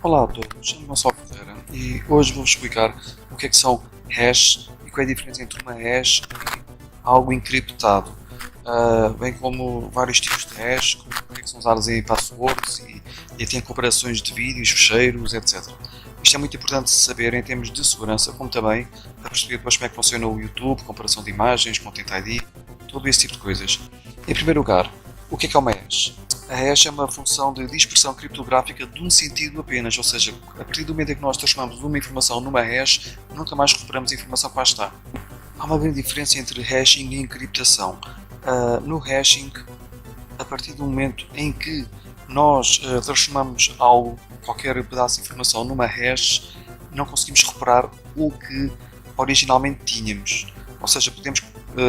Olá a todos, chamo-me Gonçalo Ferreira e hoje vou-vos explicar o que é que são hash e qual é a diferença entre uma hash e algo encriptado, bem como vários tipos de hash, como o que é que são usados em passwords e até em comparações de vídeos, fecheiros, etc. Isto é muito importante saber em termos de segurança, como também para perceber depois como é que funciona o YouTube, comparação de imagens, Content ID, todo esse tipo de coisas. Em primeiro lugar, o que é uma hash? A hash é uma função de dispersão criptográfica de um sentido apenas, ou seja, a partir do momento em que nós transformamos uma informação numa hash, nunca mais recuperamos a informação que lá está. Há uma grande diferença entre hashing e encriptação. No hashing, a partir do momento em que nós transformamos qualquer pedaço de informação numa hash, não conseguimos recuperar o que originalmente tínhamos. Ou seja, podemos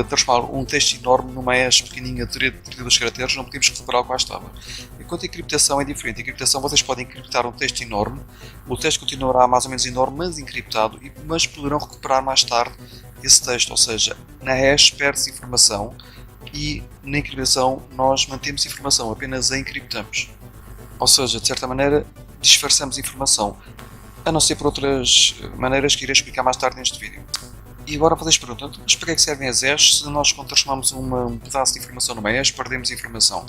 transformar um texto enorme numa hash pequenininha de 32 caracteres, não podemos recuperar o que lá estava. Enquanto a encriptação é diferente. A encriptação, vocês podem encriptar um texto enorme, o texto continuará mais ou menos enorme, mas encriptado, mas poderão recuperar mais tarde esse texto. Ou seja, na hash perde-se informação e na encriptação nós mantemos informação, apenas a encriptamos. Ou seja, de certa maneira, disfarçamos informação, a não ser por outras maneiras que irei explicar mais tarde neste vídeo. E agora vocês perguntam, mas para que servem as hash se nós quando transformamos um pedaço de informação numa hash perdemos informação?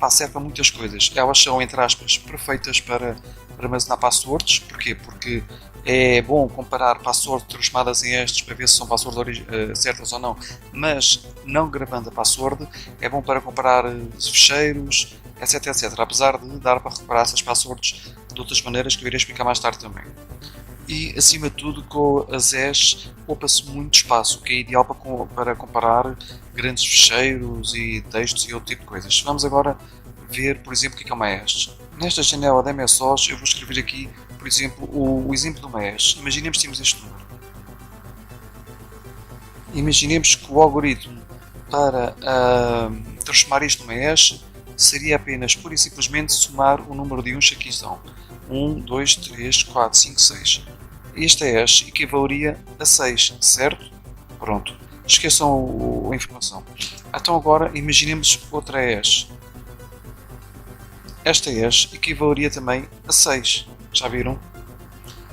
Serve para muitas coisas. Elas são, entre aspas, perfeitas para armazenar passwords. Porquê? Porque é bom comparar passwords transformadas em hashes para ver se são passwords certas ou não, mas não gravando a password. É bom para comparar ficheiros, etc, etc. Apesar de dar para recuperar essas passwords de outras maneiras que eu irei explicar mais tarde também. E acima de tudo, com as hash poupa-se muito espaço, o que é ideal para comparar grandes ficheiros e textos e outro tipo de coisas. Vamos agora ver, por exemplo, o que é uma hash. Nesta janela da MSOS eu vou escrever aqui, por exemplo, o exemplo de uma hash. Imaginemos que temos este número. Imaginemos que o algoritmo para transformar isto numa hash seria apenas, pura e simplesmente, somar o número de uns que aqui estão. 1, 2, 3, 4, 5, 6. Esta hash equivaleria a 6, certo? Pronto. Esqueçam a informação. Então agora imaginemos outra hash. Esta hash equivaleria também a 6. Já viram?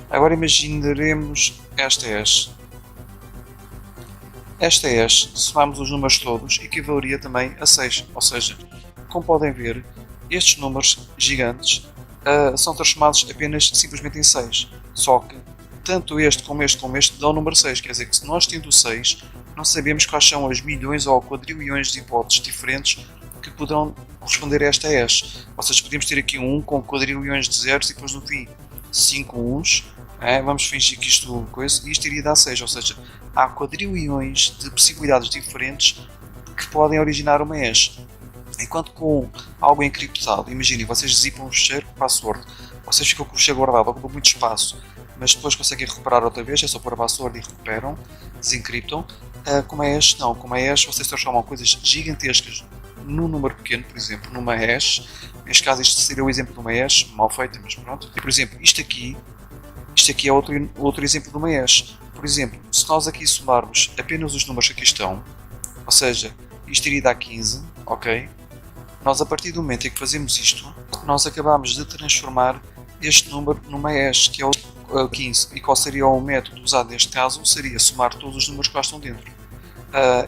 Agora imaginaremos esta hash. Esta hash, se somarmos os números todos, equivaleria também a 6. Ou seja, como podem ver, estes números gigantes são transformados apenas simplesmente em 6. Só que tanto este como este dão o número 6. Quer dizer que se nós tendo 6, não sabemos quais são as milhões ou quadrilhões de hipóteses diferentes que poderão corresponder a esta hash. Ou seja, podemos ter aqui um 1 com quadrilhões de zeros e depois no fim 5 uns. Vamos fingir que isto iria dar 6. Ou seja, há quadrilhões de possibilidades diferentes que podem originar uma hash. Enquanto com algo encriptado, imaginem, vocês zipam um ficheiro com password, vocês ficam com o ficheiro guardado, ocupa muito espaço, mas depois conseguem recuperar outra vez, é só pôr a password e recuperam, desencriptam. Com a hash não, com a hash vocês transformam coisas gigantescas num número pequeno, por exemplo, numa hash. Neste caso isto seria o exemplo de uma hash, mal feita, mas pronto. E por exemplo, isto aqui é outro exemplo de uma hash. Por exemplo, se nós aqui somarmos apenas os números que aqui estão, ou seja, isto iria dar 15, ok? Nós, a partir do momento em que fazemos isto, nós acabamos de transformar este número numa hash, que é o 15. E qual seria o método usado neste caso? Seria somar todos os números que lá estão dentro.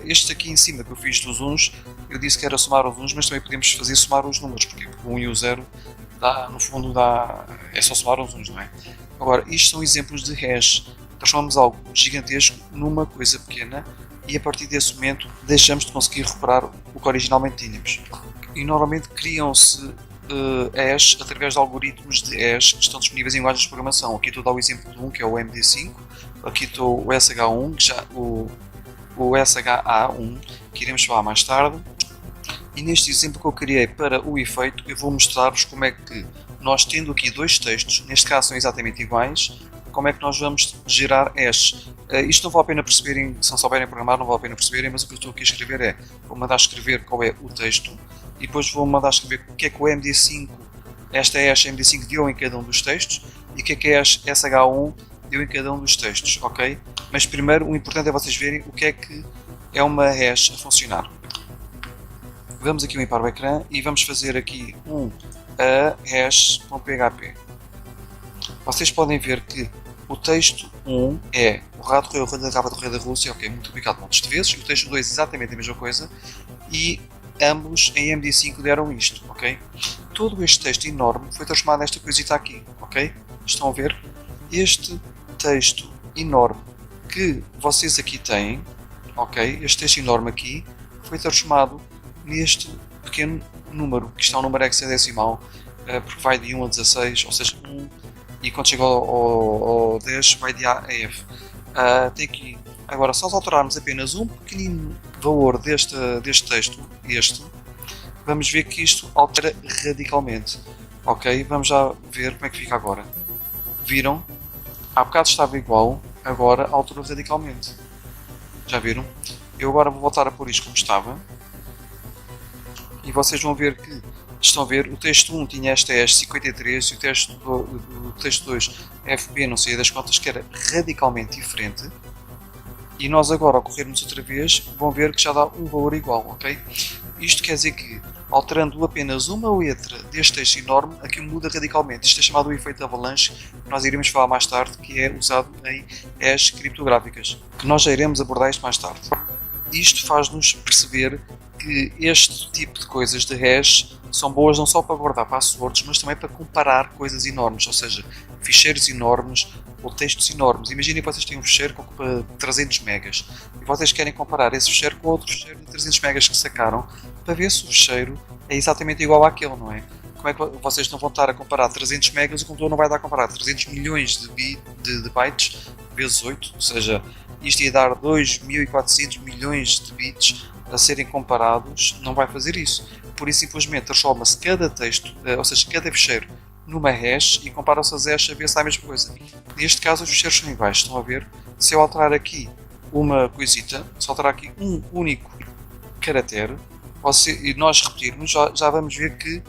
Este aqui em cima que eu fiz dos uns, eu disse que era somar os uns, mas também podemos fazer somar os números, porque o 1 e o 0 no fundo é só somar os uns, não é? Agora, isto são exemplos de hash. Transformamos algo gigantesco numa coisa pequena e a partir desse momento deixamos de conseguir recuperar o que originalmente tínhamos. E normalmente criam-se hash através de algoritmos de hash que estão disponíveis em linguagens de programação. Aqui estou a dar o exemplo de um que é o MD5, aqui estou o SH1, o SHA1, que iremos falar mais tarde. E neste exemplo que eu criei para o efeito, eu vou mostrar-vos como é que nós, tendo aqui dois textos, neste caso são exatamente iguais, como é que nós vamos gerar hash. Isto não vale a pena perceberem, se não souberem programar não vale a pena perceberem, mas o que eu estou aqui a escrever é, vou mandar escrever qual é o texto, e depois vou mandar escrever o que é que o MD5, esta hash MD5 deu em cada um dos textos, e o que é a hash SH1 deu em cada um dos textos, ok? Mas primeiro o importante é vocês verem o que é uma hash a funcionar. Vamos aqui limpar o ecrã e vamos fazer aqui a hash.php. vocês podem ver que o texto 1 é o rato roeu a capa do rei da Rússia, ok, multiplicado montes de vezes, e o texto 2 é exatamente a mesma coisa, e ambos em MD5 deram isto, ok? Todo este texto enorme foi transformado nesta coisita aqui, ok? Estão a ver? Este texto enorme que vocês aqui têm, ok? Este texto enorme aqui foi transformado neste pequeno número, que está um número hexadecimal, porque vai de 1 a 16, ou seja, 1, e quando chega ao 10 vai de A a F. Tem aqui, agora, se nós alterarmos apenas um pequenino valor deste texto, vamos ver que isto altera radicalmente. Ok, vamos já ver como é que fica agora. Viram? Há bocado estava igual, agora alterou radicalmente. Já viram? Eu agora vou voltar a pôr isto como estava. E vocês vão ver que, estão a ver, o texto 1 tinha esta ES 53 e o texto 2 FB, não sei das contas, que era radicalmente diferente. E nós agora, ao corrermos outra vez, vão ver que já dá um valor igual, ok? Isto quer dizer que, alterando apenas uma letra deste texto enorme, aquilo muda radicalmente. Isto é chamado o efeito avalanche, que nós iremos falar mais tarde, que é usado em hash criptográficas, que nós já iremos abordar isto mais tarde. Isto faz-nos perceber que este tipo de coisas de hash são boas não só para guardar passwords, mas também para comparar coisas enormes, ou seja, ficheiros enormes ou textos enormes. Imaginem que vocês têm um ficheiro com 300 megas e vocês querem comparar esse ficheiro com outro ficheiro de 300 megas que sacaram para ver se o ficheiro é exatamente igual àquele, não é? Como é que vocês não vão estar a comparar 300 megas, o computador não vai dar a comparar 300 milhões de bytes vezes 8, ou seja, isto ia dar 2.400 milhões de bits a serem comparados, não vai fazer isso. Por isso, simplesmente transforma-se cada texto, ou seja, cada ficheiro, numa hash e compara-se as hashes a ver se é a mesma coisa. Neste caso, os ficheiros são iguais, estão a ver? Se eu alterar aqui uma coisita, se eu alterar aqui um único caractere, e nós repetirmos, já vamos ver que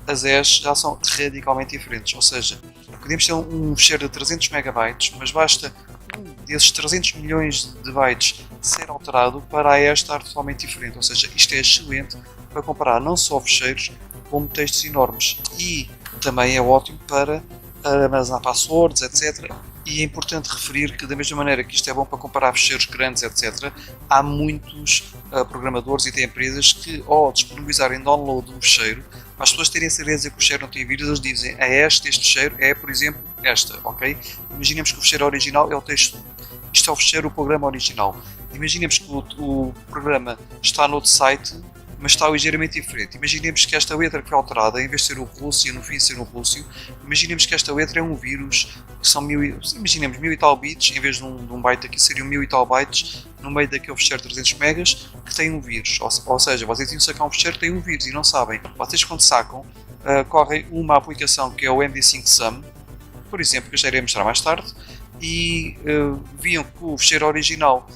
as hashes já são radicalmente diferentes. Ou seja, podemos ter um ficheiro de 300 megabytes, mas basta um desses 300 milhões de bytes ser alterado para a hash estar totalmente diferente. Ou seja, isto é excelente para comparar não só ficheiros, como textos enormes. E também é ótimo para armazenar passwords, etc. E é importante referir que, da mesma maneira que isto é bom para comparar ficheiros grandes, etc., há muitos programadores e até empresas que, ao disponibilizarem download de um ficheiro, para as pessoas terem certeza que o ficheiro não tem vírus, eles dizem a este ficheiro é, por exemplo, esta, ok? Imaginemos que o ficheiro original é o texto 1. Isto é o ficheiro, o programa original. Imaginemos que o programa está noutro site, mas está ligeiramente diferente. Imaginemos que esta letra que foi alterada, em vez de ser o Rússia, no fim ser o Rússio, imaginemos que esta letra é um vírus, que são imaginemos 1000 e tal bits, em vez de um byte aqui seriam 1000 e tal bytes, no meio daquele ficheiro 300 megas, que tem um vírus. Ou seja, vocês iam sacar um ficheiro que tem um vírus e não sabem. Vocês quando sacam, correm uma aplicação que é o MD5 Sum, por exemplo, que eu já irei mostrar mais tarde, e viam que o ficheiro original,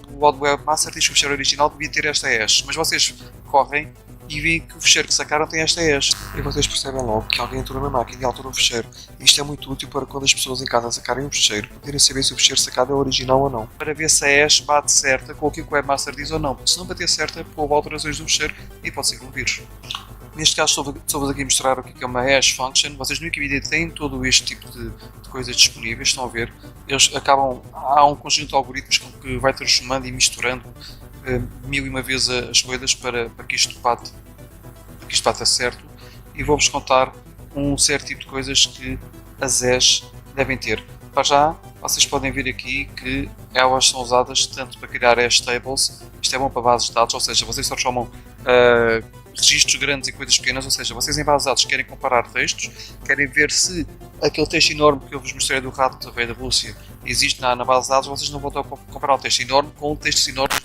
o Odd Webmaster diz que o ficheiro original devia ter esta hash, mas vocês correm e veem que o ficheiro que sacaram tem esta hash. E vocês percebem logo que alguém entrou na máquina e alterou o ficheiro. Isto é muito útil para quando as pessoas em casa sacarem um ficheiro, poderem saber se o ficheiro sacado é original ou não, para ver se a hash bate certa com aquilo que o Webmaster diz ou não, porque se não bater certa, houve alterações do ficheiro e pode ser um vírus. Neste caso estou-vos aqui a mostrar o que é uma hash function. Vocês no Wikipedia têm todo este tipo de coisas disponíveis, estão a ver. Eles há um conjunto de algoritmos que vai transformando e misturando mil e uma vezes as coisas para que isto bata certo. E vou-vos contar um certo tipo de coisas que as hash devem ter. Para já, vocês podem ver aqui que elas são usadas tanto para criar hash tables, isto é bom para bases de dados, ou seja, vocês transformam registros grandes e coisas pequenas, ou seja, vocês em bases de dados querem comparar textos, querem ver se aquele texto enorme que eu vos mostrei do rato da rei da Rússia existe na base de dados, vocês não vão comparar um texto enorme com textos enormes.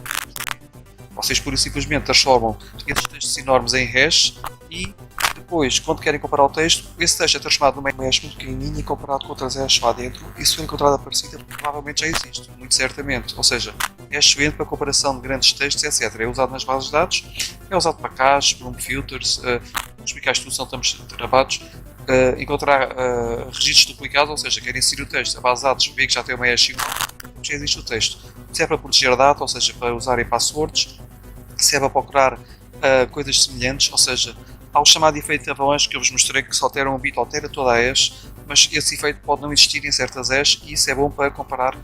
Vocês pura e simplesmente transformam esses textos enormes em hash e depois, quando querem comparar o texto, esse texto é transformado numa hash muito pequenininha e comparado com outras hashes lá dentro. E se for encontrada parecida, provavelmente já existe, muito certamente. Ou seja, é excelente para comparação de grandes textos, etc. É usado nas bases de dados, é usado para caches, bloom filters, vou explicar a instrução, estamos travados. Encontrar registros duplicados, ou seja, querem inserir o texto, a base de dados vê que já tem uma hash igual, já existe o texto. Se é para proteger data, ou seja, para usarem passwords, se é para procurar coisas semelhantes, ou seja, Há o chamado efeito de avalanche que eu vos mostrei, que se altera um bit, altera toda a hash, mas esse efeito pode não existir em certas hash e isso é bom para comparar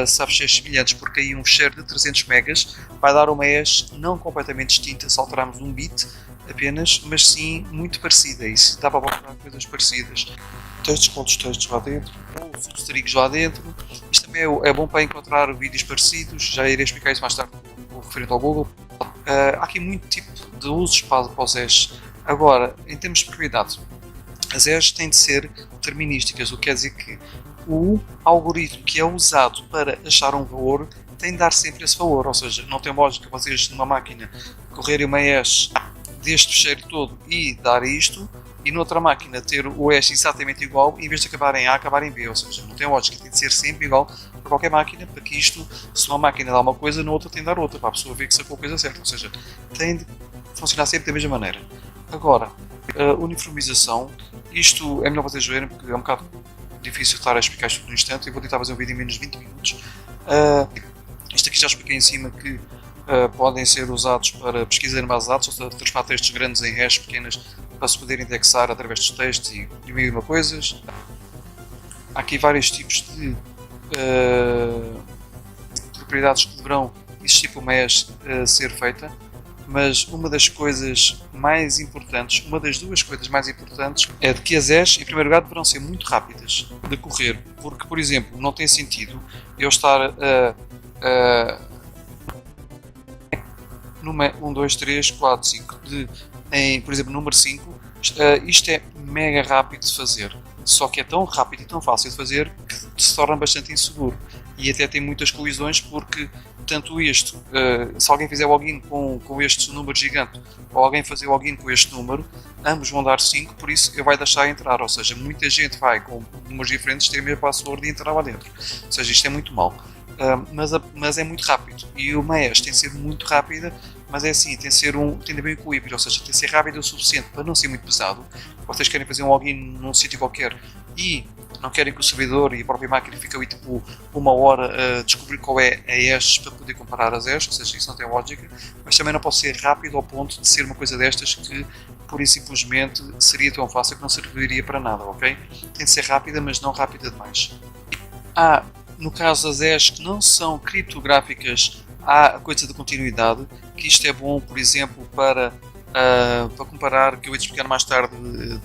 subhashes semelhantes, porque aí um share de 300 megas vai dar uma hash não completamente distinta se alterarmos um bit apenas, mas sim muito parecida. Isso dá para comparar coisas parecidas. Textos com outros textos lá dentro, ou substrings lá dentro. Isto também é bom para encontrar vídeos parecidos, já irei explicar isso mais tarde, referente ao Google. Há aqui muito tipo de usos para os hash. Agora, em termos de propriedade, as hashes têm de ser determinísticas, o que quer dizer que o algoritmo que é usado para achar um valor tem de dar sempre esse valor, ou seja, não tem lógica vocês numa máquina correrem uma hash deste fecheiro todo e dar isto, e noutra máquina ter o hash exatamente igual, em vez de acabar em A, acabar em B, ou seja, não tem lógica, tem de ser sempre igual para qualquer máquina, para que isto, se uma máquina dá uma coisa, na outra tem de dar outra, para a pessoa ver que sacou a coisa certa, ou seja, tem de funcionar sempre da mesma maneira. Agora, a uniformização, isto é melhor vocês verem, porque é um bocado difícil estar a explicar isto no instante, eu vou tentar fazer um vídeo em menos de 20 minutos. Isto aqui já expliquei em cima que podem ser usados para pesquisa em bases de dados, ou seja, transformar textos grandes em hash pequenas para se poder indexar através dos textos e mil e uma coisas. Há aqui vários tipos de propriedades que deverão existir para uma hash ser feita, mas uma das coisas mais importantes, uma das duas coisas mais importantes é de que as hash, em primeiro lugar, deverão ser muito rápidas de correr, porque, por exemplo, não tem sentido eu estar numa 1, 2, 3, 4, 5, por exemplo, número 5, isto é mega rápido de fazer, só que é tão rápido e tão fácil de fazer que se torna bastante inseguro e até tem muitas colisões, porque tanto este, se alguém fizer login com este número gigante ou alguém fazer login com este número, ambos vão dar 5, por isso ele vai deixar entrar, ou seja, muita gente vai com números diferentes ter a mesma password e entrar lá dentro, ou seja, isto é muito mau. Mas é muito rápido e uma hash tem de ser muito rápida, mas é assim, tem de haver um equilíbrio, ou seja, tem de ser rápido o suficiente para não ser muito pesado. Vocês querem fazer um login num sítio qualquer e não querem que o servidor e a própria máquina fiquem ali tipo uma hora a descobrir qual é a hash para poder comparar as hashes, ou seja, isso não tem lógica, mas também não pode ser rápido ao ponto de ser uma coisa destas que pura e simplesmente seria tão fácil que não serviria para nada, ok? Tem de ser rápida, mas não rápida demais. No caso das hashes que não são criptográficas, há a coisa de continuidade, que isto é bom, por exemplo, para comparar, que eu vou explicar mais tarde,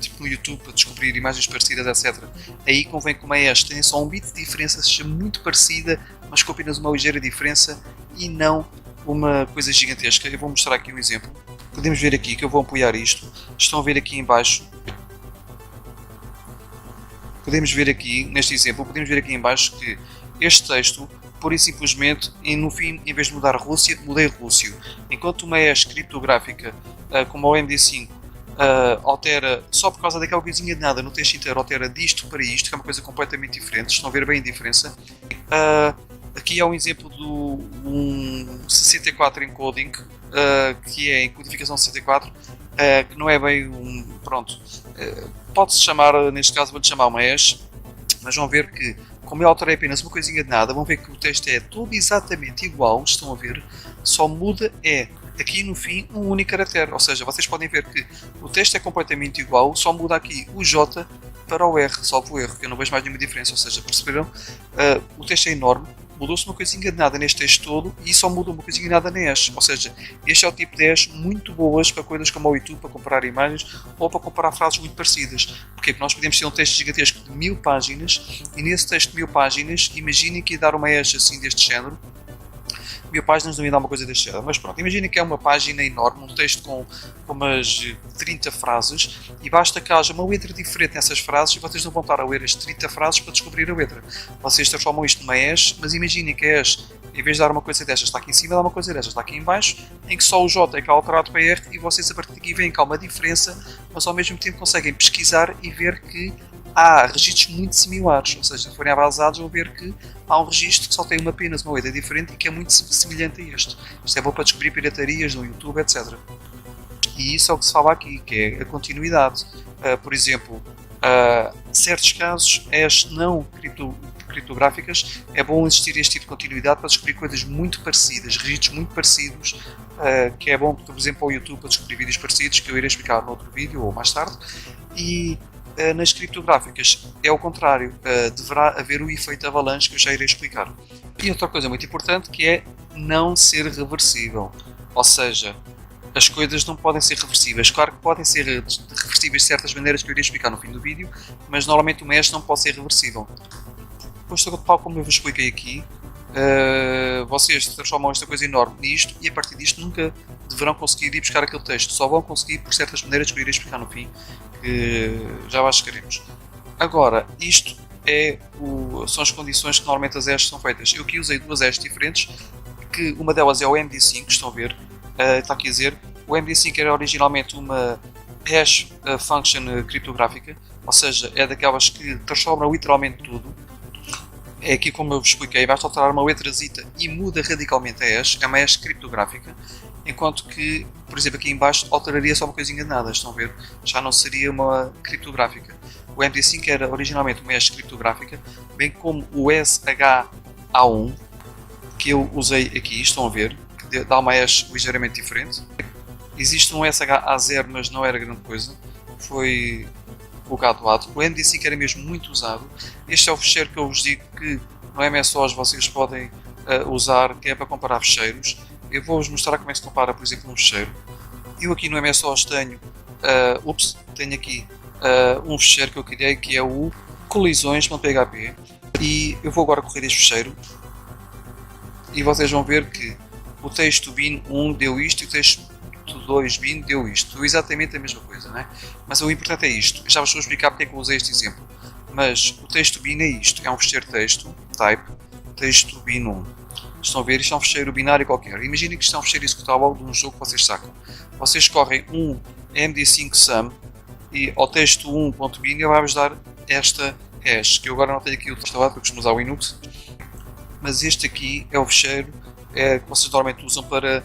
tipo no YouTube, para descobrir imagens parecidas, etc. Aí convém que uma hash tenha só um bit de diferença, seja muito parecida, mas com apenas uma ligeira diferença e não uma coisa gigantesca. Eu vou mostrar aqui um exemplo. Podemos ver aqui, que eu vou apoiar isto. Estão a ver aqui em baixo. Podemos ver aqui, neste exemplo, podemos ver aqui em baixo que este texto, pura e simplesmente, no fim, em vez de mudar Rússia, mudei Rússio. Enquanto uma hash criptográfica, como o MD5, altera, só por causa daquela coisinha de nada no texto inteiro, altera disto para isto, que é uma coisa completamente diferente. Estão a ver bem a diferença. Aqui há um exemplo de um 64 encoding, que é em codificação 64, que não é bem pronto. Pode-se chamar, neste caso vou-lhe chamar uma hash, mas vão ver que, como eu alterei apenas uma coisinha de nada, vão ver que o texto é todo exatamente igual, estão a ver, só muda aqui no fim um único caractere, ou seja, vocês podem ver que o texto é completamente igual, só muda aqui o J para o R, salvo o erro, que eu não vejo mais nenhuma diferença, ou seja, perceberam? O texto é enorme, mudou-se uma coisinha de nada neste texto todo e só muda uma coisinha de nada na hash, ou seja, este é o tipo de hash muito boas para coisas como o YouTube, para comparar imagens ou para comparar frases muito parecidas. Porque nós podemos ter um texto gigantesco de 1000 páginas e nesse texto de 1000 páginas, imaginem que ia dar uma hash assim deste género. 1000 páginas não ia dar uma coisa deste género, mas pronto, imaginem que é uma página enorme, um texto com umas 30 frases e basta que haja uma letra diferente nessas frases e vocês não vão estar a ler as 30 frases para descobrir a letra. Vocês transformam isto numa hash, mas imaginem que a hash, em vez de dar uma coisa destas, está aqui em cima, dá uma coisa destas, está aqui em baixo, em que só o J é que é alterado para R e vocês a partir daqui veem que há uma diferença, mas ao mesmo tempo conseguem pesquisar e ver que há registros muito similares, ou seja, se forem à base de dados vão ver que há um registro que só tem apenas uma letra diferente e que é muito semelhante a este. Isto é bom para descobrir piratarias no YouTube, etc. E isso é o que se fala aqui, que é a continuidade. Por exemplo, certos casos, hash não criptográficas, é bom existir este tipo de continuidade para descobrir coisas muito parecidas, registros muito parecidos, que é bom, por exemplo, ao YouTube para descobrir vídeos parecidos, que eu irei explicar no outro vídeo ou mais tarde. E nas criptográficas é o contrário, deverá haver o efeito avalanche que eu já irei explicar. E outra coisa muito importante que é não ser reversível, ou seja, as coisas não podem ser reversíveis. Claro que podem ser reversíveis de certas maneiras que eu irei explicar no fim do vídeo, mas normalmente o mesh não pode ser reversível. Depois, tal como eu vos expliquei aqui, vocês transformam esta coisa enorme nisto e a partir disto nunca deverão conseguir ir buscar aquele texto. Só vão conseguir por certas maneiras que eu irei explicar no fim, que já lá chegaremos. Agora, isto são as condições que normalmente as hashes são feitas. Eu aqui usei duas hashes diferentes, que uma delas é o MD5, estão a ver? Está aqui a dizer, o MD5 era originalmente uma hash function criptográfica, ou seja, é daquelas que transforma literalmente tudo. É aqui como eu vos expliquei, basta alterar uma letrazita e muda radicalmente a hash, é uma hash criptográfica, enquanto que, por exemplo, aqui em baixo alteraria só uma coisinha de nada, estão a ver? Já não seria uma criptográfica. O MD5 era originalmente uma hash criptográfica, bem como o SHA1, que eu usei aqui, estão a ver? Dá uma hash ligeiramente diferente. Existe um SHA0, mas não era grande coisa, foi colocado de lado. O MD5 era mesmo muito usado. Este é o fecheiro que eu vos digo que no MSOs vocês podem usar, que é para comparar fecheiros. Eu vou-vos mostrar como é que se compara, por exemplo, um fecheiro. Eu aqui no MSOs tenho aqui um fecheiro que eu criei, que é o colisões.php, e eu vou agora correr este fecheiro e vocês vão ver que o texto bin1 deu isto e o texto 2 bin deu isto. Deu exatamente a mesma coisa, né? Mas o importante é isto. Já vos vou explicar porque é que eu usei este exemplo. Mas o texto bin é isto. É um fecheiro texto, type, texto bin1. Estão a ver? Isto é um fecheiro binário qualquer. Imaginem que isto é um fecheiro executável de um jogo que vocês sacam. Vocês correm um md5 sum e ao texto 1.bin ele vai-vos dar esta hash, que eu agora não tenho aqui o instalado porque costumo usar o Linux. Mas este aqui é o fecheiro que vocês normalmente usam para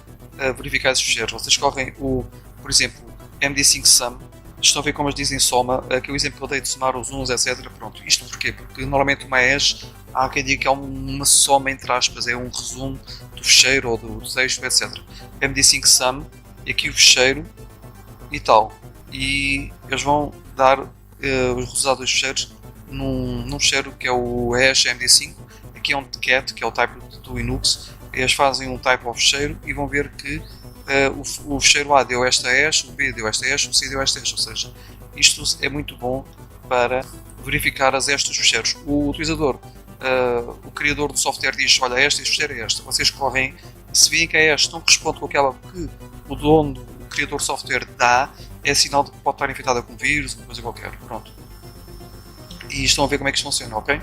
verificar esses fecheiros. Vocês correm por exemplo, md5 sum, estão a ver como eles dizem soma, aquele exemplo que eu dei de somar os uns, etc. Pronto, isto porquê? Porque normalmente uma hash, há quem diga que é uma soma entre aspas, é um resumo do fecheiro ou do texto, etc. md5 sum, e aqui o fecheiro e tal. E eles vão dar os resultados dos fecheiros num fecheiro que é o hash md5, aqui é um cat, que é o type do Linux. Eles fazem um type ao fecheiro e vão ver que o fecheiro A deu esta hash, o B deu esta hash, o C deu esta hash, ou seja, isto é muito bom para verificar as hashes dos fecheiros. O utilizador, o criador do software diz, olha, este fecheiro é esta. Vocês correm, se veem que a hash não corresponde com aquela que o dono, o criador do software dá, é sinal de que pode estar infectada com vírus, uma coisa qualquer. Pronto. E estão a ver como é que isto funciona, ok?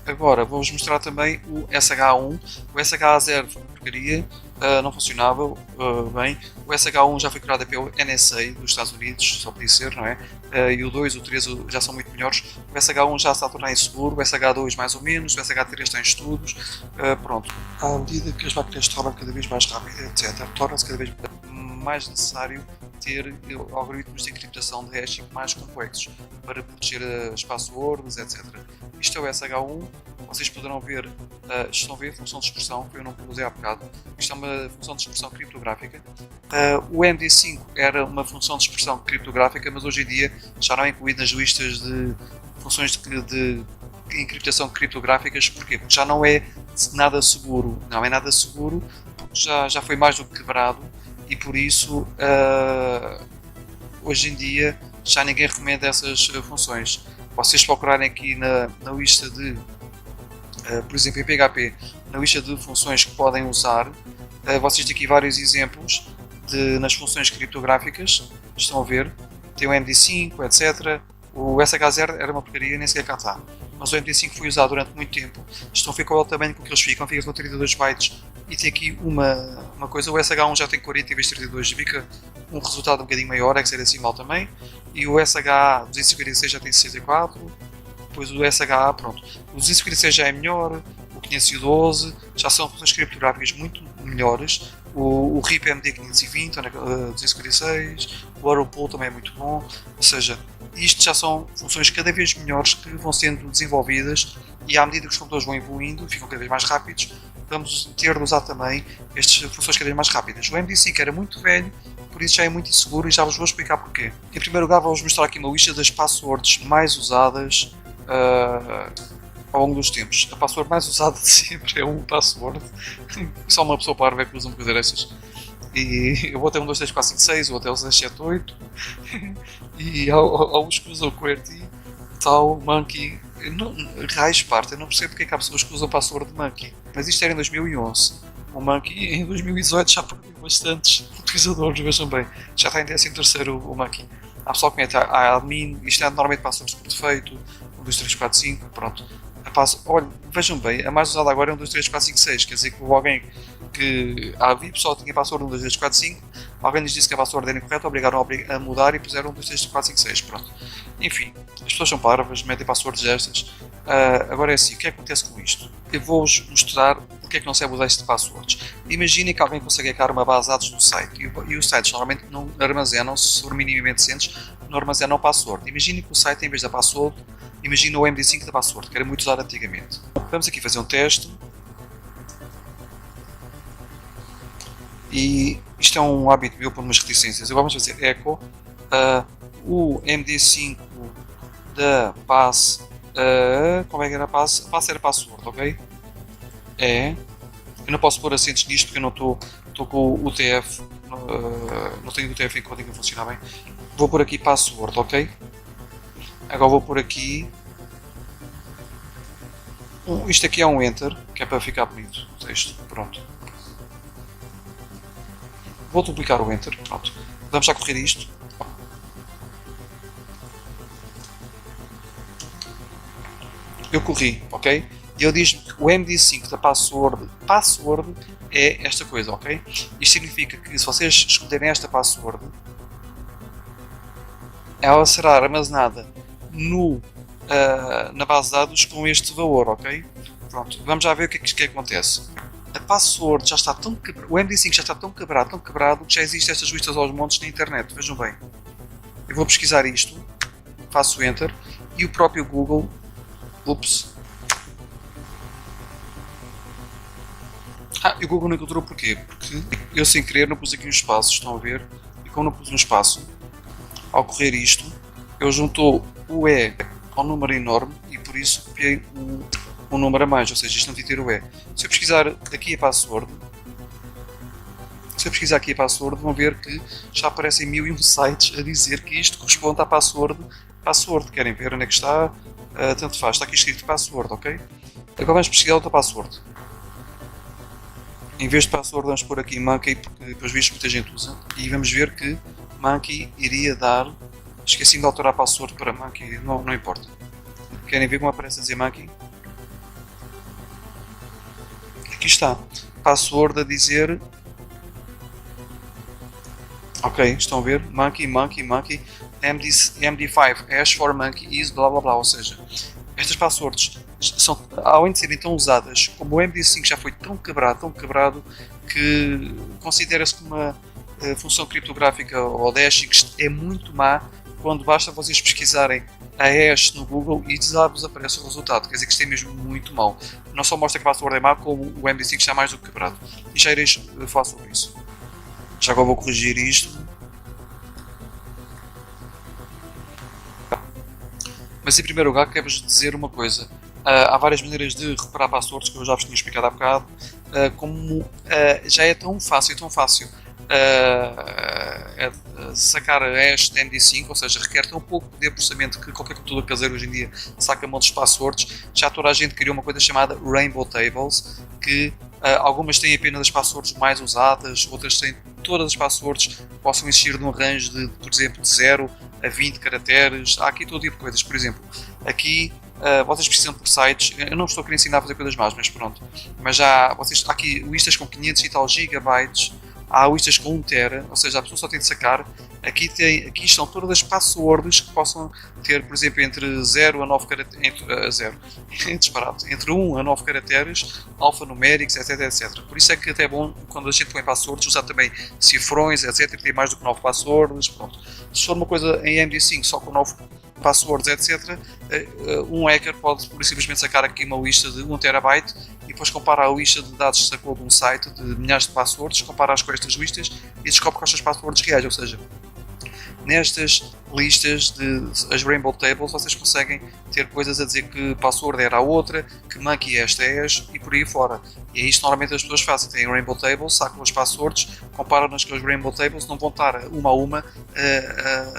Agora vou-vos mostrar também o SHA1. O SHA0 foi uma porcaria, não funcionava bem. O SHA1 já foi criado pelo NSA dos Estados Unidos, só podia ser, não é? E o 2, o 3 já são muito melhores. O SHA1 já está a tornar inseguro, o SHA2 mais ou menos, o SHA3 está em estudos. Pronto. À medida que as máquinas se tornam cada vez mais rápidas, etc., torna-se cada vez mais necessário ter algoritmos de encriptação de hashing mais complexos para proteger as passwords, etc. Isto é o SH1, vocês poderão ver, estão a ver a função de expressão, que eu não usei há bocado. Isto é uma função de expressão criptográfica. O MD5 era uma função de expressão criptográfica, mas hoje em dia já não é incluído nas listas de funções de encriptação criptográficas. Porquê? Porque já não é nada seguro. Não é nada seguro, porque já foi mais do que quebrado. E por isso, hoje em dia, já ninguém recomenda essas funções. Vocês procurarem aqui na lista de, por exemplo, em PHP, na lista de funções que podem usar, vocês têm aqui vários exemplos nas funções criptográficas. Estão a ver? Tem o MD5, etc. O SH0 era uma porcaria, nem sequer cá está. Mas o MD5 foi usado durante muito tempo. Estão a ver qual é o tamanho com que eles ficam. Fica com 32 bytes. E tem aqui uma coisa, o SH1 já tem 40 em vez de 32, fica um resultado um bocadinho maior, hexadecimal também. E o SH 256 já tem 64. Depois o SHA, pronto. O 256 já é melhor. O 512 já são funções criptográficas muito melhores. o RIP MD520, 256, o Whirlpool também é muito bom, ou seja, isto já são funções cada vez melhores que vão sendo desenvolvidas e à medida que os computadores vão evoluindo e ficam cada vez mais rápidos, vamos ter de usar também estas funções cada vez mais rápidas. O MD5 era muito velho, por isso já é muito inseguro e já vos vou explicar porquê. Em primeiro lugar, vou-vos mostrar aqui uma lista das passwords mais usadas ao longo dos tempos. A password mais usada de sempre é um password. Só uma pessoa parva é que usa uma coisa dessas. E eu vou até 1, 2, 3, 4, 5, 6, ou até o 6, 7, 8. E há uns que usam o QWERTY, tal, Monkey. Raios parte, eu não percebo porque é que há pessoas que usam password de Monkey. Mas isto era em 2011. O Monkey em 2018 já perdeu bastantes utilizadores, vejam bem. Já está em 13º o Monkey. Há pessoal que mete a admin, isto é normalmente passwords por defeito, 1, 2, 3, 4, 5, pronto. Olha, vejam bem, a mais usada agora é 1, 2, 3, 4, 5, 6, quer dizer que alguém que havia pessoal que tinha password 1, 2, 3, 4, 5, alguém lhes disse que a password era incorreta, obrigaram a mudar e puseram 1, 2, 3, 4, 5, 6, pronto. Enfim, as pessoas são parvas, metem passwords destas. Agora é assim, o que é que acontece com isto? Eu vou-vos mostrar porque é que não se deve usar este passwords. Imaginem que alguém consegue hackear uma base de dados do site e os sites normalmente não armazenam, se for minimamente decentes, não armazenam o password. Imaginem que o site, em vez da password, imagina o MD5 da password, que era muito usado antigamente. Vamos aqui fazer um teste. E isto é um hábito meu por umas reticências. Agora vamos fazer echo o MD5 da pass. Como é que era a pass? A pass era password, ok? Eu não posso pôr acentos nisto porque eu não estou com o UTF. Não tenho o UTF em código a funcionar bem. Vou pôr aqui password, ok? Agora vou pôr aqui. Isto aqui é um enter, que é para ficar bonito o texto. Pronto. Vou duplicar o enter. Pronto. Vamos já correr isto. Eu corri, ok? E ele diz-me que o MD5 da password é esta coisa, ok? Isto significa que se vocês escolherem esta password, ela será armazenada na base de dados com este valor, ok? Pronto, vamos já ver o que é que acontece. A password já está tão quebrada, o MD5 já está tão quebrado, que já existem estas listas aos montes na internet, vejam bem. Eu vou pesquisar isto, faço enter, e o próprio Google, e o Google não encontrou porquê? Porque eu sem querer não pus aqui um espaço, estão a ver? E como não pus um espaço, ao correr isto, eu juntou o E ao número enorme e por isso copiei um número a mais, ou seja, isto não devia ter o E. Se eu pesquisar aqui a password, vão ver que já aparecem 1001 sites a dizer que isto corresponde à password. Querem ver onde é que está? Tanto faz, está aqui escrito password, ok? Agora vamos pesquisar outra password. Em vez de password vamos pôr aqui monkey, porque depois visto muita gente usa, e vamos ver que monkey iria dar, esqueci de alterar a password para monkey, não importa. Querem ver como aparece a dizer monkey? Aqui está, password a dizer, ok, estão a ver, monkey, MD5 hash for monkey is blá blá blá, ou seja, estas passwords são, além de serem tão usadas, como o MD5 já foi tão quebrado que considera-se como uma função criptográfica ou de hashing que é muito má, quando basta vocês pesquisarem a hash no Google e já vos aparece o resultado, quer dizer que isto é mesmo muito mau. Não só mostra que a password é má, como o MD5 está mais do que quebrado. E já ireis falar sobre isso. Já agora vou corrigir isto. Mas em primeiro lugar quero-vos dizer uma coisa. Há várias maneiras de recuperar passwords que eu já vos tinha explicado há bocado. Já é tão fácil sacar a hash de MD5, ou seja, requer tão pouco poder de processamento que qualquer computador caseiro hoje em dia saca montes de passwords. Já toda a gente criou uma coisa chamada Rainbow Tables, que algumas têm apenas as passwords mais usadas, outras têm todas as passwords que possam existir num range de, por exemplo, de 0 a 20 caracteres. Há aqui todo tipo de coisas. Por exemplo, aqui vocês precisam por sites, eu não estou a querer ensinar a fazer coisas más, mas pronto, mas há aqui listas com 500 e tal gigabytes, há listas com 1 tera, ou seja, a pessoa só tem de sacar Aqui estão todas as passwords que possam ter, por exemplo, entre 0 a 9 caracteres, entre 1 a 9 caracteres, alfanuméricos, etc, etc. Por isso é que até é bom, quando a gente põe passwords, usar também cifrões, etc, ter mais do que 9 passwords, pronto. Se for uma coisa em MD5 só com 9 passwords, etc, um hacker pode simplesmente sacar aqui uma lista de 1 terabyte e depois compara a lista de dados que sacou de um site de milhares de passwords, compara-as com estas listas e descobre quais são as passwords reais, ou seja, nestas listas as Rainbow Tables, vocês conseguem ter coisas a dizer que password era a outra, que monkey esta és e por aí fora. E é isto normalmente as pessoas fazem, têm Rainbow Tables, sacam as passwords, comparam-nas com as Rainbow Tables, não vão estar uma a uma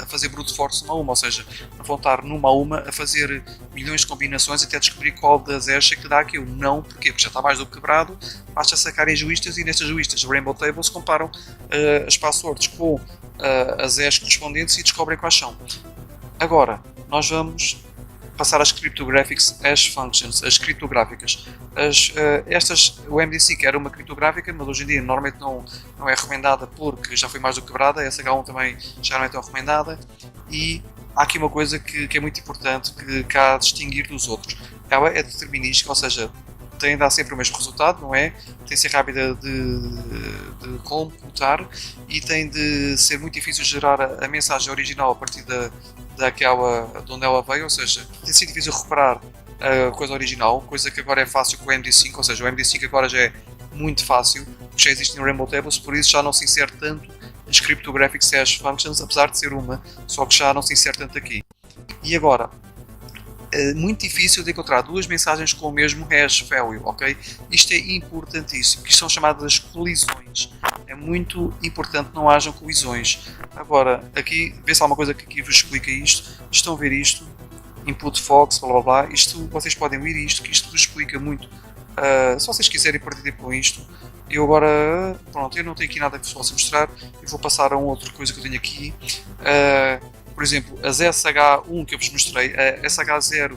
a fazer brute force uma a uma, ou seja, não vão estar numa a uma a fazer milhões de combinações até descobrir qual das és é que dá aquilo. Não, porquê? Porque já está mais do que quebrado, basta sacarem as listas e nestas listas Rainbow Tables comparam as passwords com as hash correspondentes e descobrem quais são. Agora, nós vamos passar às Cryptographics Hash Functions, as criptográficas. O MD5 era uma criptográfica, mas hoje em dia normalmente não é recomendada porque já foi mais do que quebrada, a SH1 também já não é tão recomendada, e há aqui uma coisa que é muito importante, que há a distinguir dos outros. Ela é determinística, ou seja, tem de dar sempre o mesmo resultado, não é? Tem de ser rápida de computar e tem de ser muito difícil gerar a mensagem original a partir daquela de onde ela veio, ou seja, tem de ser difícil recuperar a coisa original, coisa que agora é fácil com o MD5, ou seja, o MD5 agora já é muito fácil, porque já existem Rainbow Tables, por isso já não se insere tanto as Cryptographic Hash Functions, apesar de ser uma, só que já não se insere tanto aqui. E agora, muito difícil de encontrar duas mensagens com o mesmo hash value, ok? Isto é importantíssimo, que são chamadas colisões. É muito importante que não hajam colisões. Agora, aqui, vê se há uma coisa que aqui vos explica isto. Estão a ver isto? Input Fox, blá blá blá. Isto, vocês podem ler isto, que isto vos explica muito. Se vocês quiserem partir com isto, eu agora, pronto, eu não tenho aqui nada que vos possa mostrar. Eu vou passar a outra coisa que eu tenho aqui. Por exemplo, as SH1 que eu vos mostrei, a SH0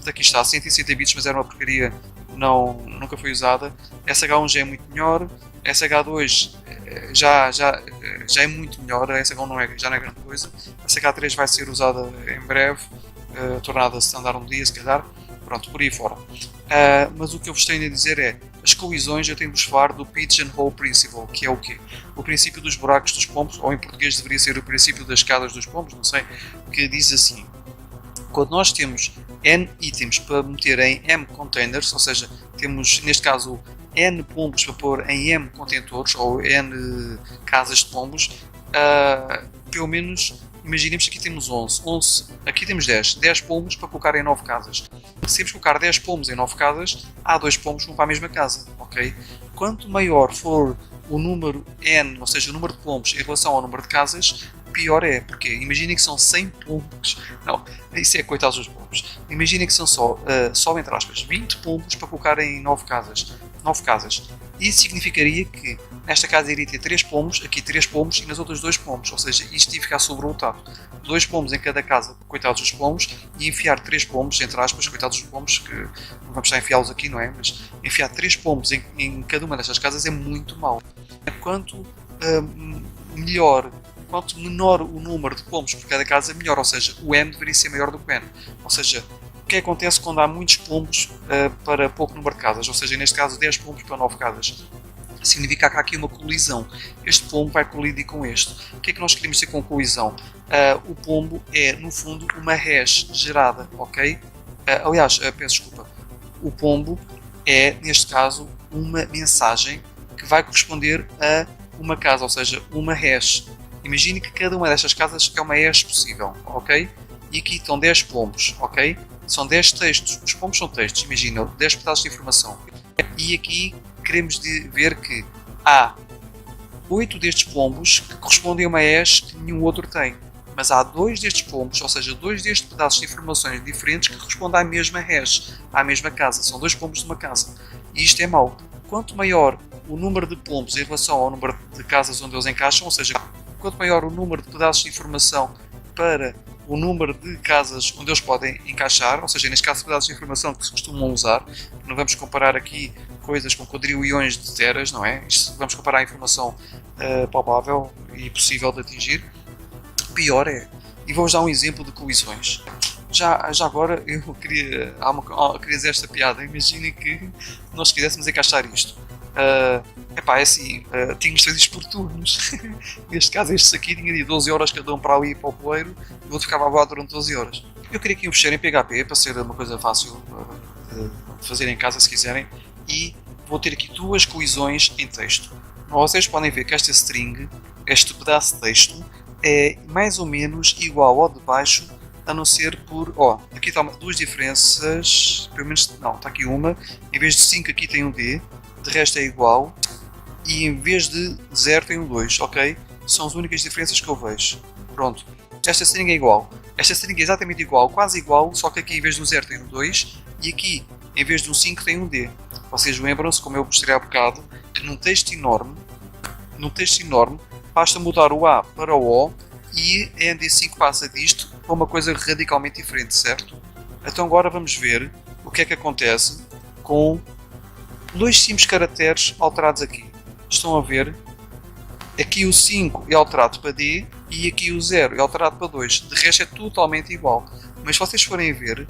daqui está, 160 bits, mas era uma porcaria, nunca foi usada. A SH1 já é muito melhor, a SH2 já é muito melhor, a SH1 já não é grande coisa. A SH3 vai ser usada em breve, tornada standard um dia, se calhar, pronto, por aí fora. Mas o que eu vos tenho a dizer é, as colisões eu tenho de vos falar do Pigeonhole Principle, que é o quê? O princípio dos buracos dos pombos, ou em português deveria ser o princípio das escadas dos pombos, não sei, que diz assim: quando nós temos N itens para meter em M containers, ou seja, temos neste caso N pombos para pôr em M contentores, ou N casas de pombos, pelo menos imaginemos que aqui temos 11, aqui temos 10 pombos para colocar em 9 casas. Se temos que colocar 10 pombos em 9 casas, há 2 pombos que vão para a mesma casa, ok? Quanto maior for o número N, ou seja, o número de pombos em relação ao número de casas, pior é, porque imaginem que são 100 pombos, não, isso é coitados dos pombos, imaginem que são só entre aspas, 20 pombos para colocar em 9 casas. Isso significaria que nesta casa iria ter 3 pombos, aqui 3 pombos e nas outras 2 pombos, ou seja, isto ia ficar sobrelotado. 2 pombos em cada casa, coitados dos pombos, e enfiar 3 pombos, entre aspas, coitados dos pombos, que não vamos estar a enfiá-los aqui, não é? Mas enfiar 3 pombos em cada uma destas casas é muito mau. Quanto menor o número de pombos por cada casa, melhor, ou seja, o M deveria ser maior do que o N. Ou seja, o que acontece quando há muitos pombos para pouco número de casas, ou seja, neste caso 10 pombos para 9 casas? Significa que há aqui uma colisão. Este pombo vai colidir com este. O que é que nós queremos dizer com colisão? O pombo é, no fundo, uma hash gerada, ok? Aliás, peço desculpa. O pombo é, neste caso, uma mensagem que vai corresponder a uma casa, ou seja, uma hash. Imagine que cada uma destas casas é uma hash possível, ok? E aqui estão 10 pombos, ok? São 10 textos. Os pombos são textos, imagina, 10 pedaços de informação. E aqui queremos ver que há 8 destes pombos que correspondem a uma hash que nenhum outro tem. Mas há 2 destes pombos, ou seja, 2 destes pedaços de informações diferentes que correspondem à mesma hash, à mesma casa. São 2 pombos de uma casa. E isto é mau. Quanto maior o número de pombos em relação ao número de casas onde eles encaixam, ou seja, quanto maior o número de pedaços de informação para o número de casas onde eles podem encaixar, ou seja, neste caso pedaços de informação que se costumam usar, não vamos comparar aqui coisas com quadrilhões de teras, não é? Isto, vamos comparar a informação palpável e possível de atingir. Pior é, e vou-vos dar um exemplo de colisões. Já agora eu queria dizer esta piada. Imaginem que nós quiséssemos encaixar isto. É assim, tínhamos de fazer isto por turnos. Neste caso, este aqui tinha de 12 horas cada um para ali e para o poeiro, e o outro ficava a voar durante 12 horas. Eu queria aqui um fecheiro em PHP para ser uma coisa fácil de fazer em casa se quiserem, e vou ter aqui duas colisões em texto. Vocês podem ver que esta string, este pedaço de texto, é mais ou menos igual ao de baixo, a não ser por... aqui está duas diferenças, pelo menos, não, está aqui uma, em vez de 5 aqui tem um D, de resto é igual, e em vez de 0 tem um 2, ok? São as únicas diferenças que eu vejo. Pronto, esta string é igual, esta string é exatamente igual, quase igual, só que aqui em vez de um 0 tem um 2, e aqui em vez de um 5 tem um D. Vocês lembram-se, como eu mostrei há bocado, que num texto enorme, basta mudar o A para o O, e a MD5 passa disto para uma coisa radicalmente diferente, certo? Então agora vamos ver o que é que acontece com dois simples caracteres alterados aqui. Estão a ver? Aqui o 5 é alterado para D e aqui o 0 é alterado para 2. De resto é totalmente igual. Mas se vocês forem ver,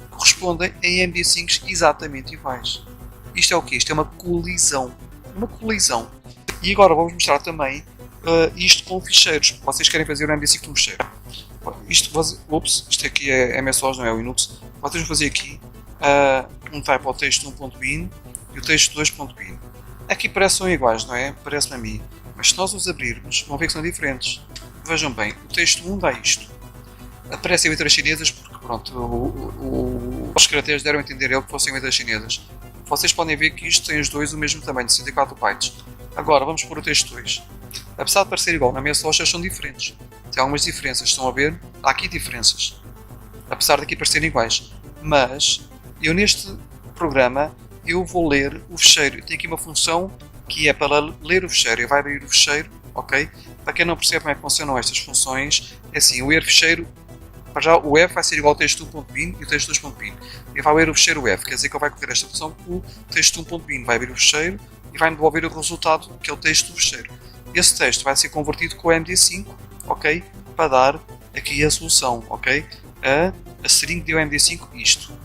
correspondem em MD5 exatamente iguais. Isto é o quê? Isto é uma colisão. Uma colisão. E agora vamos mostrar também isto com ficheiros. Vocês querem fazer o MD5 de um ficheiro. Isto aqui é MSOS, não é o Linux. Vocês vão fazer aqui um type ao texto 1.bin e o texto 2.bin. Aqui parecem iguais, não é? Parece-me a mim. Mas se nós os abrirmos, vão ver que são diferentes. Vejam bem, o texto 1 dá isto. Aparecem letras chinesas porque, pronto, os caracteres deram a entender que fossem letras chinesas. Vocês podem ver que isto tem os dois o mesmo tamanho, de 64 bytes. Agora, vamos pôr o texto 2. Apesar de parecer igual, na minha soja são diferentes. Tem algumas diferenças, estão a ver? Há aqui diferenças. Apesar daqui parecerem iguais. Mas, eu neste programa, eu vou ler o fecheiro. Eu tenho aqui uma função que é para ler o fecheiro. Ele vai abrir o fecheiro, ok? Para quem não percebe como é que funcionam estas funções, é assim, o ler fecheiro, para já o F vai ser igual ao texto 1.bin e o texto 2.bin. Ele vai ler o fecheiro F, quer dizer que ele vai correr esta função com o texto 1.bin. Vai abrir o fecheiro e vai-me devolver o resultado, que é o texto do fecheiro. Esse texto vai ser convertido com o MD5, ok? Para dar aqui a solução, ok? A string deu MD5 isto.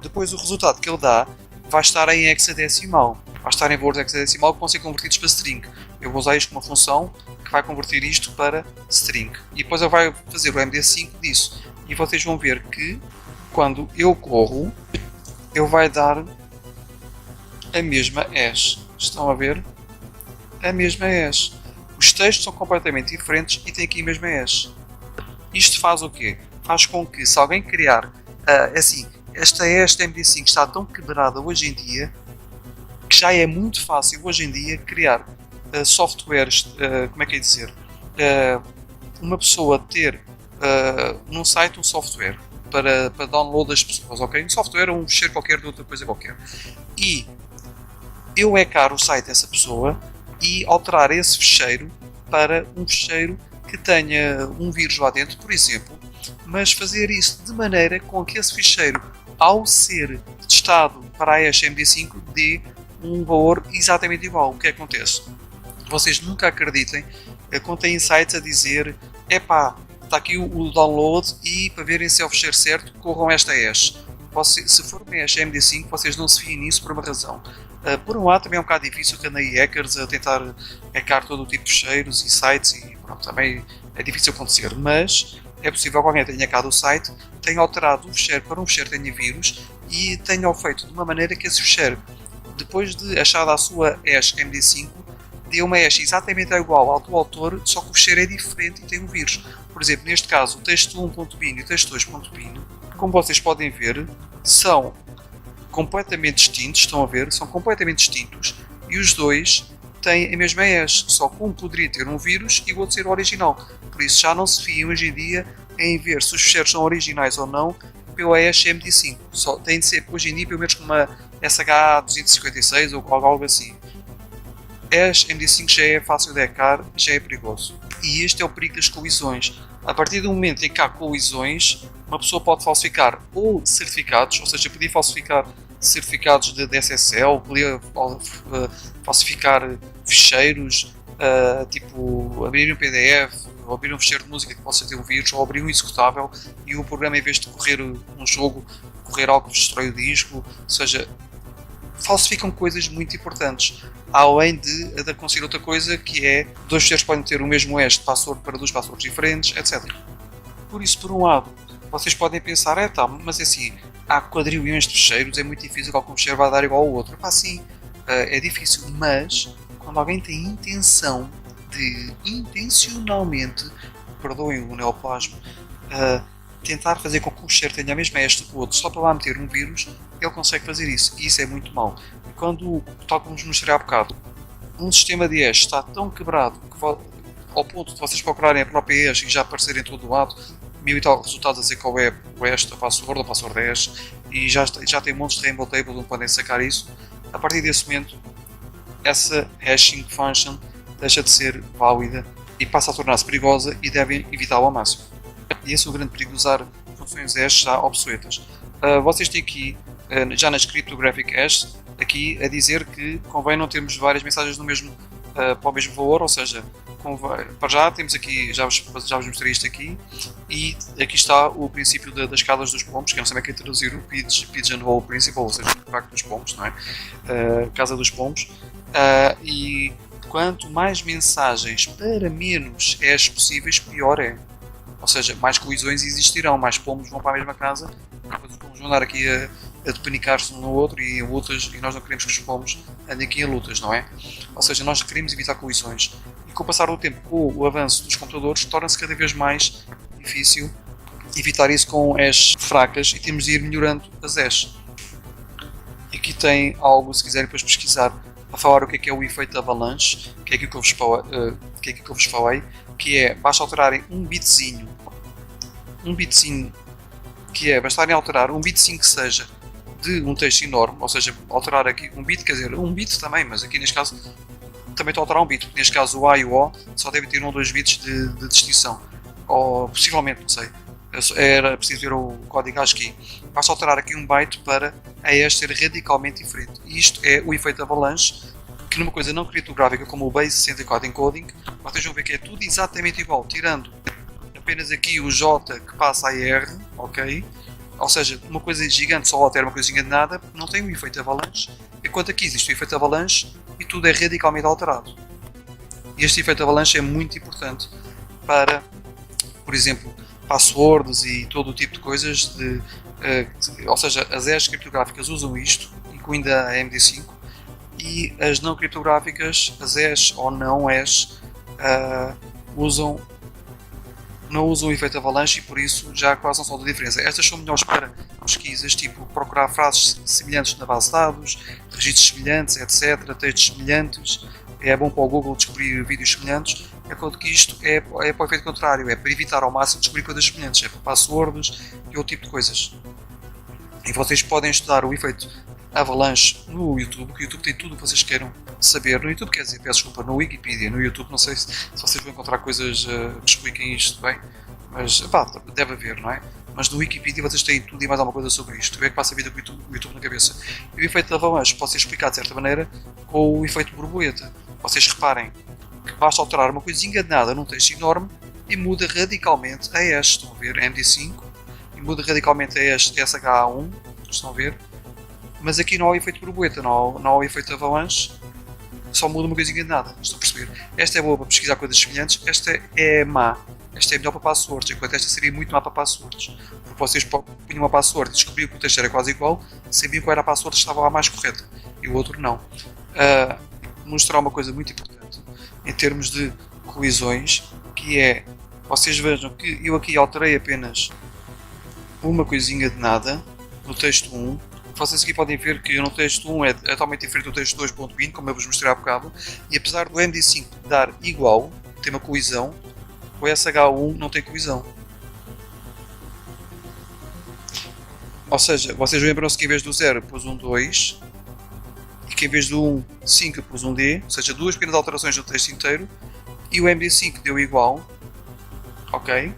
Depois o resultado que ele dá vai estar em hexadecimal. Vai estar em valores hexadecimal que vão ser convertidos para string. Eu vou usar isto como uma função que vai converter isto para string. E depois ele vai fazer o MD5 disso. E vocês vão ver que quando eu corro, ele vai dar a mesma hash. Estão a ver? A mesma hash. Os textos são completamente diferentes e tem aqui a mesma hash. Isto faz o quê? Faz com que, se alguém criar, assim, esta hash da MD5 está tão quebrada hoje em dia, que já é muito fácil hoje em dia criar softwares, como é que é dizer, uma pessoa ter num site um software para download das pessoas, ok? Um software ou um fecheiro qualquer de outra coisa qualquer. E eu hackar o site dessa pessoa e alterar esse fecheiro para um fecheiro que tenha um vírus lá dentro, por exemplo, mas fazer isso de maneira com que esse fecheiro, ao ser testado para a hash MD5, dê um valor exatamente igual. O que acontece? Vocês nunca acreditem quando têm sites a dizer está aqui o download e para verem se é o fecheiro certo, corram esta hash. Se for uma hash MD5, vocês não se fiem nisso por uma razão. Por um lado, também é um bocado difícil que andem hackers a tentar hackar todo o tipo de fecheiros e sites e pronto, também é difícil acontecer, mas é possível que alguém tenha hackado o site, tenha alterado o fecheiro para um fecheiro que tenha vírus e tenha o feito de uma maneira que esse fecheiro, depois de achar a sua hash MD5, dê uma hash exatamente igual ao do autor, só que o fecheiro é diferente e tem um vírus. Por exemplo, neste caso, o texto 1.bin e o texto 2.bin, como vocês podem ver, são completamente distintos, estão a ver? São completamente distintos e os dois têm a mesma hash, só que um poderia ter um vírus e o outro ser o original. Por isso já não se fiem hoje em dia em ver se os fecheiros são originais ou não pela hash MD5. Só tem de ser hoje em dia pelo menos com uma SH256 ou algo assim. Hash MD5 já é fácil de hackar, já é perigoso. E este é o perigo das colisões. A partir do momento em que há colisões, uma pessoa pode falsificar ou certificados, ou seja, podia falsificar certificados de SSL, podia falsificar ficheiros, tipo abrir um PDF, ou abrir um fecheiro de música que possa ter um vírus, ou abrir um executável e o programa, em vez de correr um jogo, correr algo que destrói o disco, ou seja, falsificam coisas muito importantes. Além de conseguir outra coisa, que é dois fecheiros podem ter o mesmo hash de password para dois passwords diferentes, etc. Por isso, por um lado, vocês podem pensar, mas é assim, há quadrilhões de fecheiros, é muito difícil que algum fecheiro vai dar igual ao outro. Sim, é difícil, mas quando alguém tem intenção de, intencionalmente, perdoem o neoplasmo, tentar fazer com que o fecheiro tenha a mesma hash do outro, só para lá meter um vírus, ele consegue fazer isso, e isso é muito mau. E quando, tal como vos mostrei há bocado, um sistema de hash está tão quebrado que ao ponto de vocês procurarem a própria hash e já aparecer em todo o lado, mil e tal resultados a dizer qual é o hash da password, ou password hash, e já tem montes de rainbow tables onde podem sacar isso. A partir desse momento, essa hashing function deixa de ser válida e passa a tornar-se perigosa, e devem evitá-la ao máximo. E esse é o grande perigo de usar funções hash já obsoletas. Vocês têm aqui, já nas cryptographic hash, aqui a dizer que convém não termos várias mensagens para o mesmo valor, ou seja, para já temos aqui, já vos mostrei isto aqui, e aqui está o princípio das escalas dos pombos, que eu não sei como é que é traduzir o Pigeon Hole Principle, ou seja, o facto dos pombos, não é? Casa dos pombos. E quanto mais mensagens para menos hash possíveis, pior é. Ou seja, mais colisões existirão, mais pombos vão para a mesma casa, depois os pombos vão andar aqui a depanicar-se um no outro e em lutas, e nós não queremos que os pombos andem aqui em lutas, não é? Ou seja, nós queremos evitar colisões. E com o passar do tempo, com o avanço dos computadores, torna-se cada vez mais difícil evitar isso com hash fracas, e temos de ir melhorando as hash. E aqui tem algo, se quiserem depois pesquisar, a falar o que é o efeito avalanche, que é aquilo que eu vos falei, que é, basta alterarem um bitzinho, que é, bastarem alterar um bitzinho que seja de um texto enorme, ou seja, alterar aqui um bit, quer dizer, um bit também, mas aqui neste caso também estou a alterar um bit, porque neste caso o A e o O só devem ter 1 ou 2 bits de distinção, ou possivelmente, não sei, era preciso ver o código ASCII. Basta alterar aqui um byte para a hash ser radicalmente diferente. E isto é o efeito avalanche, que numa coisa não criptográfica como o Base 64 Encoding, vocês vão ver que é tudo exatamente igual, tirando apenas aqui o J que passa a R, ok? Ou seja, uma coisa gigante só altera uma coisinha de nada, não tem o efeito avalanche, enquanto aqui existe o efeito avalanche e tudo é radicalmente alterado. E este efeito avalanche é muito importante para, por exemplo, passwords e todo o tipo de coisas, ou seja, as hash criptográficas usam isto, incluindo a MD5, e as não criptográficas, as hash ou não hash, não usam o efeito avalanche, e por isso já quase não são da diferença. Estas são melhores para pesquisas, tipo procurar frases semelhantes na base de dados, registros semelhantes, etc., textos semelhantes. É bom para o Google descobrir vídeos semelhantes, enquanto que isto é para o efeito contrário, é para evitar ao máximo descobrir coisas semelhantes, é para passwords e outro tipo de coisas. E vocês podem estudar o efeito avalanche no YouTube, que o YouTube tem tudo o que vocês queiram saber. No YouTube, quer dizer, peço desculpa, no Wikipedia. No YouTube não sei se vocês vão encontrar coisas que expliquem isto bem, mas deve haver, não é? Mas no Wikipedia vocês têm tudo e mais alguma coisa sobre isto. É que passa a vida com o YouTube na cabeça. E o efeito avalanche pode ser explicado de certa maneira com o efeito borboleta. Vocês reparem que basta alterar uma coisinha de nada num texto enorme e muda radicalmente a hash. Estão a ver? MD5, e muda radicalmente a hash SHA1. Estão a ver? Mas aqui não há o efeito borboleta, não há o efeito avalanche, só muda uma coisinha de nada. Estão a perceber? Esta é boa para pesquisar coisas semelhantes, esta é má. Esta é melhor para passwords, enquanto esta seria muito má para passwords. Porque vocês punham uma password e descobriam que o texto era quase igual, sabiam qual era a password que estava lá mais correta, e o outro não. Mostrar uma coisa muito importante em termos de colisões, que é, vocês vejam que eu aqui alterei apenas uma coisinha de nada no texto 1. Vocês aqui podem ver que no texto 1 é totalmente diferente do texto 2.20, como eu vos mostrei há bocado, e apesar do MD5 dar igual, tem uma colisão, o SH1 não tem colisão. Ou seja, vocês lembram-se que em vez do 0 pus um 2, e que em vez do 1, 5 pus um D, ou seja, duas pequenas alterações no texto inteiro, e o MD5 deu igual, ok?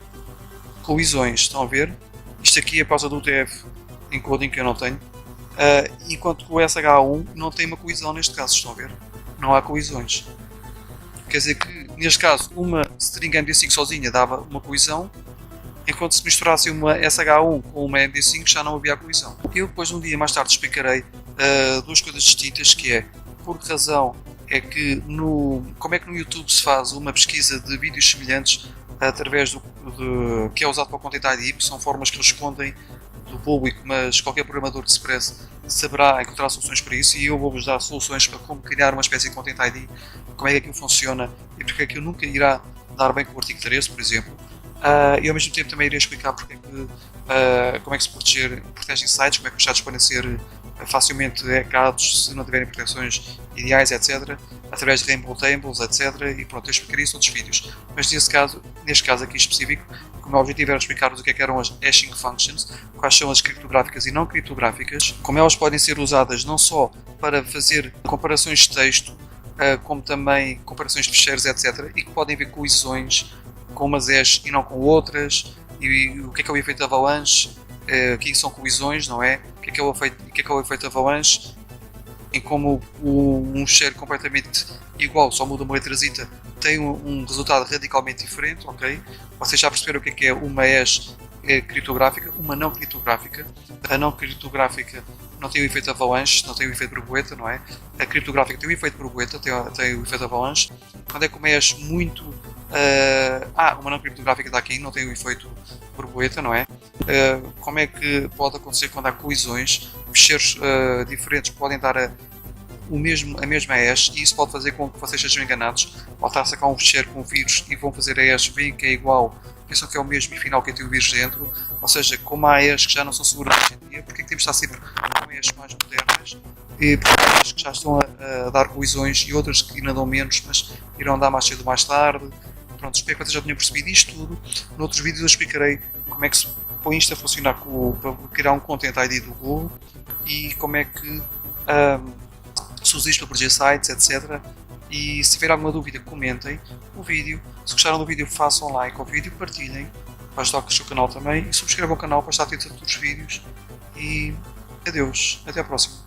Colisões, estão a ver? Isto aqui é por causa do UTF encoding que eu não tenho. Enquanto que o SH1 não tem uma colisão neste caso, estão a ver? Não há colisões. Quer dizer que, neste caso, uma string MD5 sozinha dava uma coesão, enquanto se misturasse uma SH1 com uma MD5 já não havia a coesão. Eu depois, um dia mais tarde, explicarei duas coisas distintas, que é, por que razão é que como é que no YouTube se faz uma pesquisa de vídeos semelhantes através que é usado para o Content ID, que são formas que escondem do público, mas qualquer programador de Express saberá encontrar soluções para isso, e eu vou-vos dar soluções para como criar uma espécie de Content ID, como é que aquilo funciona e porque é que eu nunca irá dar bem com o artigo 13, por exemplo. E ao mesmo tempo também irei explicar porque é que, como é que se protegem sites, como é que os sites podem ser facilmente hackados se não tiverem proteções ideais, etc. Através de Rainbow Tables, etc. E pronto, eu explicaria isso noutros vídeos. Mas neste caso aqui específico, o meu objetivo era explicar-vos o que eram as hashing functions, quais são as criptográficas e não criptográficas, como elas podem ser usadas não só para fazer comparações de texto, como também comparações de ficheiros, etc. E que podem haver colisões com umas hash e não com outras, e o que é o efeito avalanche, o que são colisões, não é? O que é o efeito avalanche, em como um ficheiro completamente igual, só muda uma letrazita, tem um resultado radicalmente diferente, ok? Vocês já perceberam o que é uma hash criptográfica, uma não criptográfica. A não criptográfica não tem o efeito avalanche, não tem o efeito borboleta, não é? A criptográfica tem o efeito borboleta, tem o efeito avalanche. Quando é que uma hash muito... uma não criptográfica está aqui, não tem o efeito borboleta, não é? Como é que pode acontecer quando há colisões? Ficheiros diferentes podem dar a mesma hash, e isso pode fazer com que vocês sejam enganados ao estar a sacar um ficheiro com vírus e vão fazer a hash, veem que é igual, pensam que é o mesmo e afinal que tem o vírus dentro. Ou seja, como há hash que já não são seguras hoje em dia, porque é que temos de estar sempre com hash mais modernas, e porque há hash que já estão a dar colisões e outras que ainda dão menos, mas irão dar mais cedo ou mais tarde. Pronto, espero que vocês já tenham percebido isto tudo. Noutros vídeos eu explicarei como é que se põe isto a funcionar para criar um Content ID do Google, e como é que se usa isto para proteger sites, etc. E se tiver alguma dúvida, comentem o vídeo. Se gostaram do vídeo, façam like ao vídeo, partilhem para ajudar a crescer o canal também, e subscrevam o canal para estar atentos a todos os vídeos. E adeus, até à próxima.